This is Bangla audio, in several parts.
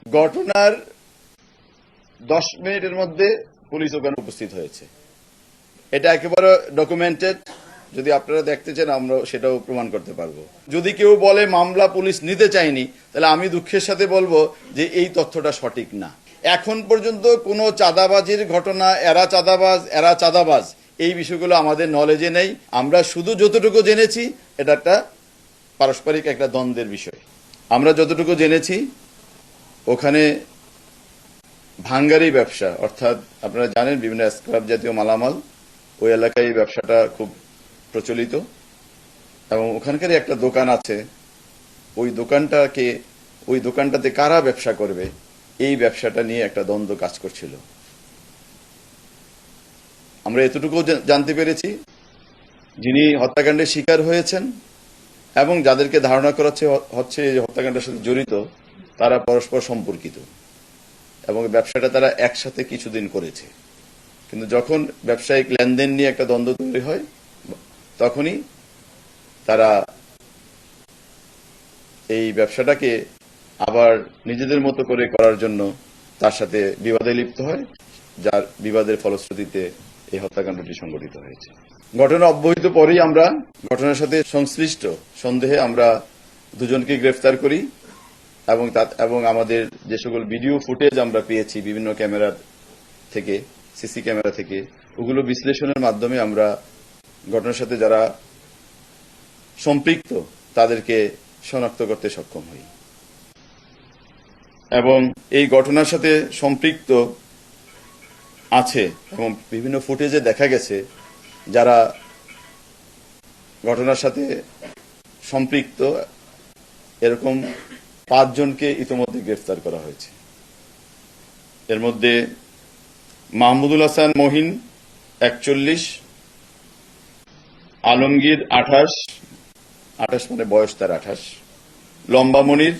ঘটনার 10 মিনিটের মধ্যে পুলিশ ওখানে উপস্থিত হয়েছে। এটা একেবারে ডকুমেন্টেড। যদি আপনারা দেখতে চান আমরা সেটাও প্রমাণ করতে পারবো। যদি কেউ বলে মামলা পুলিশ নিতে চায়নি, তাহলে আমি দুঃখের সাথে বলবো যে এই তথ্যটা সঠিক না। এখন পর্যন্ত কোনো চাঁদাবাজির ঘটনা, এরা চাঁদাবাজ এই বিষয়গুলো আমাদের নলেজে নেই। আমরা শুধু যতটুকু জেনেছি এটা একটা পারস্পরিক একটা দ্বন্দ্বের বিষয়। আমরা যতটুকু জেনেছি ওখানে ভাঙ্গারি ব্যবসা, অর্থাৎ আপনারা জানেন বিভিন্ন স্ক্র্যাপ জাতীয় মালামাল ওই এলাকায় এই ব্যবসাটা খুব প্রচলিত, এবং ওখানকারই একটা দোকান আছে। ওই দোকানটাতে কারা ব্যবসা করবে এই ব্যবসাটা নিয়ে একটা দ্বন্দ্ব কাজ করছিল। আমরা এতটুকু জানতে পেরেছি যিনি হত্যাকাণ্ডের শিকার হয়েছেন এবং যাদেরকে ধারণা করা হচ্ছে এই হত্যাকাণ্ডের সাথে জড়িত তারা পরস্পর সম্পর্কিত, এবং ব্যবসাটা তারা একসাথে কিছুদিন করেছে। কিন্তু যখন ব্যবসায়িক লেনদেন নিয়ে একটা দ্বন্দ্ব তৈরি হয় তখনই তারা এই ব্যবসাটাকে আবার নিজেদের মতো করে করার জন্য তার সাথে বিবাদে লিপ্ত হয়, যার বিবাদের ফলশ্রুতিতে এই হত্যাকাণ্ডটি সংঘটিত হয়েছে। ঘটনা অব্যবহিত পরেই আমরা ঘটনার সাথে সংশ্লিষ্ট সন্দেহে আমরা দুজনকে গ্রেফতার করি, এবং আমাদের যে সকল ভিডিও ফুটেজ আমরা পেয়েছি বিভিন্ন ক্যামেরা থেকে, সিসি ক্যামেরা থেকে, ওগুলো বিশ্লেষণের মাধ্যমে আমরা ঘটনার সাথে যারা সম্পৃক্ত তাদেরকে শনাক্ত করতে সক্ষম হই। এবং এই ঘটনার সাথে সম্পৃক্ত আছে এবং বিভিন্ন ফুটেজে দেখা গেছে যারা ঘটনার সাথে সম্পৃক্ত এরকম 5 জনকে ইতোমধ্যে গ্রেফতার করা হয়েছে। এর মধ্যে মাহমুদুল হাসান মহিন 41, আলমগীর 28 মানে বয়স তার 28, লম্বা মনির,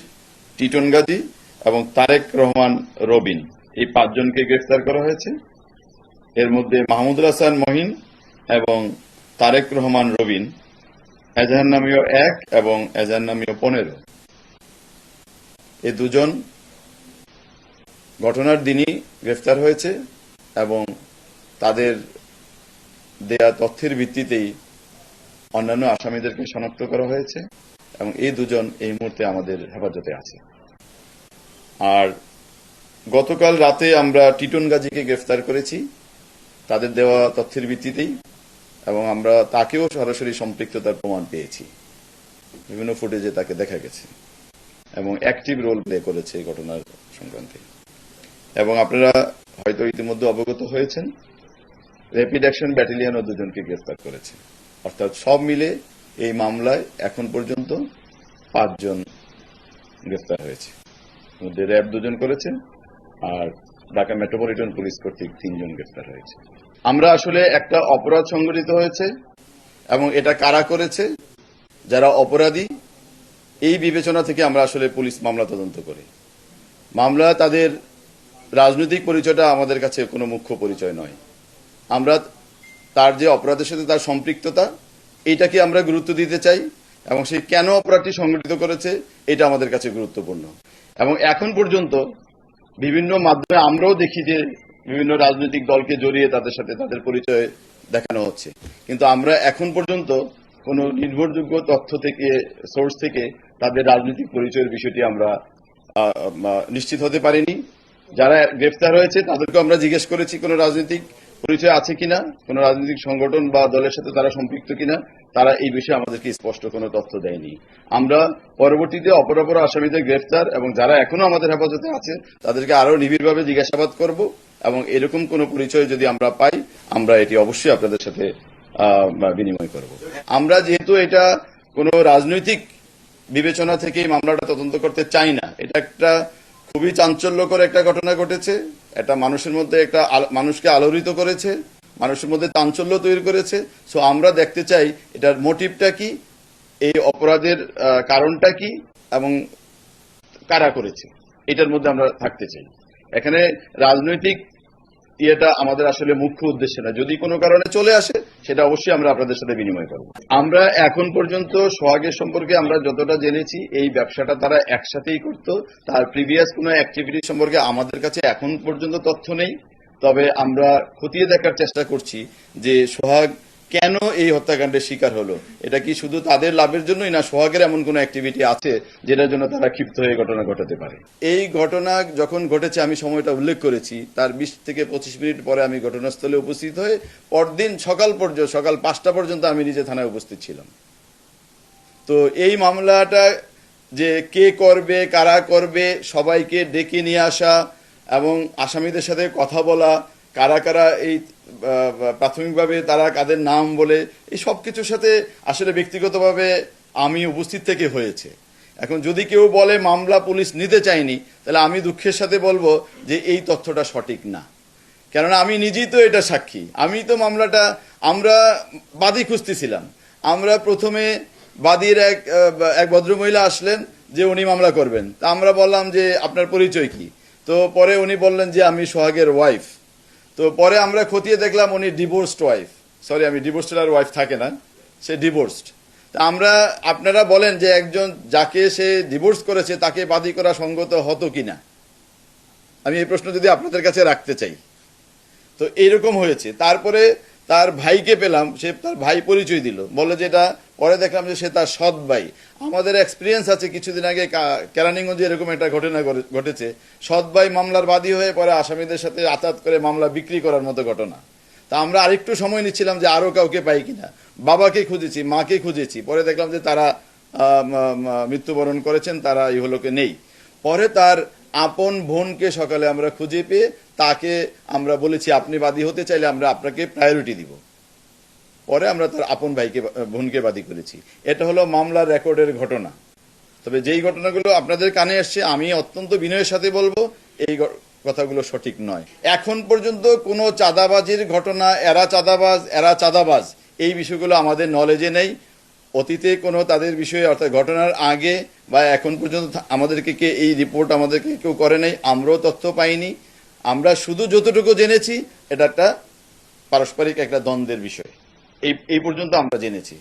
টিটন গাজী এবং তারেক রহমান রবিন, এই 5 জনকে গ্রেফতার করা হয়েছে। এর মধ্যে মাহমুদুল হাসান মহিন এবং তারেক রহমান রবিন এজাহার নামীয় 1 এবং এজাহার নামীয় 15, এই দুজন ঘটনার দিনই গ্রেফতার হয়েছে এবং তাদের দেয়া তথ্যের ভিত্তিতেই অন্যান্য আসামিদেরকে শনাক্ত করা হয়েছে, এবং এই দুজন এই মুহূর্তে আমাদের হেফাজতে আছে। আর গতকাল রাতে আমরা টিটন গাজীকে গ্রেফতার করেছি তাদের দেওয়া তথ্যের ভিত্তিতেই, এবং আমরা তাকেও সরাসরি সম্পৃক্ততার প্রমাণ পেয়েছি। বিভিন্ন ফুটেজে তাকে দেখা গেছে এবং অ্যাক্টিভ রোল প্লে করেছে এই ঘটনার সংক্রান্তে। এবং আপনারা হয়তো ইতিমধ্যে অবগত হয়েছেন র্যাপিড অ্যাকশন ব্যাটালিয়নও 2 জনকে গ্রেফতার করেছে। অর্থাৎ সব মিলে এই মামলায় এখন পর্যন্ত 5 জন গ্রেফতার হয়েছে। মধ্যে র্যাব 2 জন করেছে আর ঢাকা মেট্রোপলিটন পুলিশ কর্তৃক 3 জন গ্রেফতার হয়েছে। আমরা আসলে একটা অপরাধ সংঘটিত হয়েছে এবং এটা কারা করেছে, যারা অপরাধী, এই বিবেচনা থেকে আমরা আসলে পুলিশ মামলা তদন্ত করি। মামলা তাদের রাজনৈতিক পরিচয়টা আমাদের কাছে কোনো মুখ্য পরিচয় নয়। আমরা তার যে অপরাধের সাথে তার সম্পৃক্ততা এইটাকে আমরা গুরুত্ব দিতে চাই, এবং সে কেন অপরাধটি সংঘটিত করেছে এটা আমাদের কাছে গুরুত্বপূর্ণ। এবং এখন পর্যন্ত বিভিন্ন মাধ্যমে আমরাও দেখি যে বিভিন্ন রাজনৈতিক দলকে জড়িয়ে তাদের সাথে তাদের পরিচয় দেখানো হচ্ছে, কিন্তু আমরা এখন পর্যন্ত কোনো নির্ভরযোগ্য তথ্য থেকে, সোর্স থেকে তাদের রাজনৈতিক পরিচয়ের বিষয়টি আমরা নিশ্চিত হতে পারিনি। যারা গ্রেফতার হয়েছে তাদেরকে আমরা জিজ্ঞেস করেছি কোনো রাজনৈতিক পরিচয় আছে কিনা, কোন রাজনৈতিক সংগঠন বা দলের সাথে তারা সম্পৃক্ত কিনা, তারা এই বিষয়ে আমাদেরকে স্পষ্ট কোনো তথ্য দেয়নি। আমরা পরবর্তীতে অপরাপর আসামিদের গ্রেফতার এবং যারা এখনো আমাদের হেফাজতে আছে তাদেরকে আরো নিবিড়ভাবে জিজ্ঞাসাবাদ করব, এবং এরকম কোনো পরিচয় যদি আমরা পাই আমরা এটি অবশ্যই আপনাদের সাথে বিনিময় করব। আমরা যেহেতু এটা কোনো রাজনৈতিক বিবেচনা থেকে মামলাটা তদন্ত করতে চাই না, এটা একটা খুবই চাঞ্চল্যকর একটা ঘটনা ঘটেছে, এটা মানুষের মধ্যে একটা মানুষকে আলোড়িত করেছে, মানুষের মধ্যে চাঞ্চল্য তৈরি করেছে। সো আমরা দেখতে চাই এটার মোটিভটা কি, এই অপরাধের কারণটা কি এবং কারা করেছে, এটার মধ্যে আমরা থাকতে চাই। এখানে রাজনৈতিক ইয়েটা আমাদের আসলে মুখ্য উদ্দেশ্য না। যদি কোনো কারণে চলে আসে সেটা অবশ্যই আমরা আপনাদের সাথে বিনিময় করব। আমরা এখন পর্যন্ত সোহাগের সম্পর্কে আমরা যতটা জেনেছি, এই ব্যবসাটা তারা একসাথেই করত। তার প্রিভিয়াস কোনো অ্যাক্টিভিটি সম্পর্কে আমাদের কাছে এখন পর্যন্ত তথ্য নেই। তবে আমরা খতিয়ে দেখার চেষ্টা করছি যে সোহাগ কেন এই হত্যাকাণ্ডের শিকার হলো। এটা কি শুধু তাদের লাভের জন্যই, না সোহাগের এমন কোনো অ্যাক্টিভিটি আছে যেটার জন্য তারা ক্ষিপ্ত হয়ে ঘটনা ঘটাতে পারে। এই ঘটনা যখন ঘটেছে, আমি সময়টা উল্লেখ করেছি, তার 20 থেকে 25 মিনিট পরে আমি ঘটনাস্থলে উপস্থিত হয়ে পরদিন সকাল 5টা পর্যন্ত আমি নিজে থানায় উপস্থিত ছিলাম। তো এই মামলাটা যে কে করবে, কারা করবে, সবাইকে ডেকে নিয়ে আসা এবং আসামিদের সাথে কথা বলা, কারা কারা এই প্রাথমিকভাবে তারা কাদের নাম বলে, এই সব কিছুর সাথে আসলে ব্যক্তিগতভাবে আমি উপস্থিত থেকে হয়েছে। এখন যদি কেউ বলে মামলা পুলিশ নিতে চায়নি, তাহলে আমি দুঃখের সাথে বলবো যে এই তথ্যটা সঠিক না। কেননা আমি নিজেই তো এটা সাক্ষী। আমি তো মামলাটা, আমরা বাদী খুঁজতেছিলাম। আমরা প্রথমে বাদীর এক ভদ্রমহিলা আসলেন যে উনি মামলা করবেন। তা আমরা বললাম যে আপনার পরিচয় কি? তো পরে উনি বললেন যে আমি সোহাগের ওয়াইফ। তো পরে আমরা খতিয়ে দেখলাম উনি ডিভোর্সড ওয়াইফ। সরি, আমি ডিভোর্সড আর ওয়াইফ থাকে না, সে ডিভোর্সড। তা আপনারা বলেন যে একজন যাকে সে ডিভোর্স করেছে তাকে বাদী করা সঙ্গত হতো কিনা, আমি এই প্রশ্ন যদি আপনাদের কাছে রাখতে চাই। তো এইরকম হয়েছে। তারপরে তার ভাইকে পেলাম, সে তার ভাই পরিচয় দিল, বলে যে এটা, পরে দেখলাম যে সে তার সৎ ভাই। আমাদের এক্সপিরিয়েন্স আছে, কিছুদিন আগে কেরানীগঞ্জে এরকম একটা ঘটনা ঘটেছে, সৎ ভাই মামলার বাদী হয়ে পরে আসামিদের সাথে আতাত করে মামলা বিক্রি করার মতো ঘটনা। তা আমরা আরেকটু সময় নিচ্ছিলাম যে আরো কাউকে পাই কিনা। বাবাকে খুঁজেছি, মাকে খুঁজেছি, পরে দেখলাম যে তারা মৃত্যুবরণ করেছেন, তারা ইহলোকে নেই। পরে তার আপন বোনকে সকালে আমরা খুঁজে পেয়ে তাকে আমরা বলেছি আপনি বাদী হতে চাইলে আমরা আপনাকে প্রায়োরিটি দিব। পরে আমরা তার আপন বোনকে বাদী করেছি। এটা হলো মামলার রেকর্ডের ঘটনা। তবে যেই ঘটনাগুলো আপনাদের কানে আসছে, আমি অত্যন্ত বিনয়ের সাথে বলবো এই কথাগুলো সঠিক নয়। এখন পর্যন্ত কোনো চাঁদাবাজির ঘটনা, এরা চাঁদাবাজ, এই বিষয়গুলো আমাদের নলেজে নেই। অতীতে কোনো তাদের বিষয়ে, অর্থাৎ ঘটনার আগে বা এখন পর্যন্ত আমাদেরকে এই রিপোর্ট আমাদেরকে কেউ করে নাই, আমরাও তথ্য পাইনি। আমরা শুধু যতটুকু জেনেছি এটা একটা পারস্পরিক একটা দ্বন্দ্বের বিষয়, এই পর্যন্ত আমরা জেনেছি।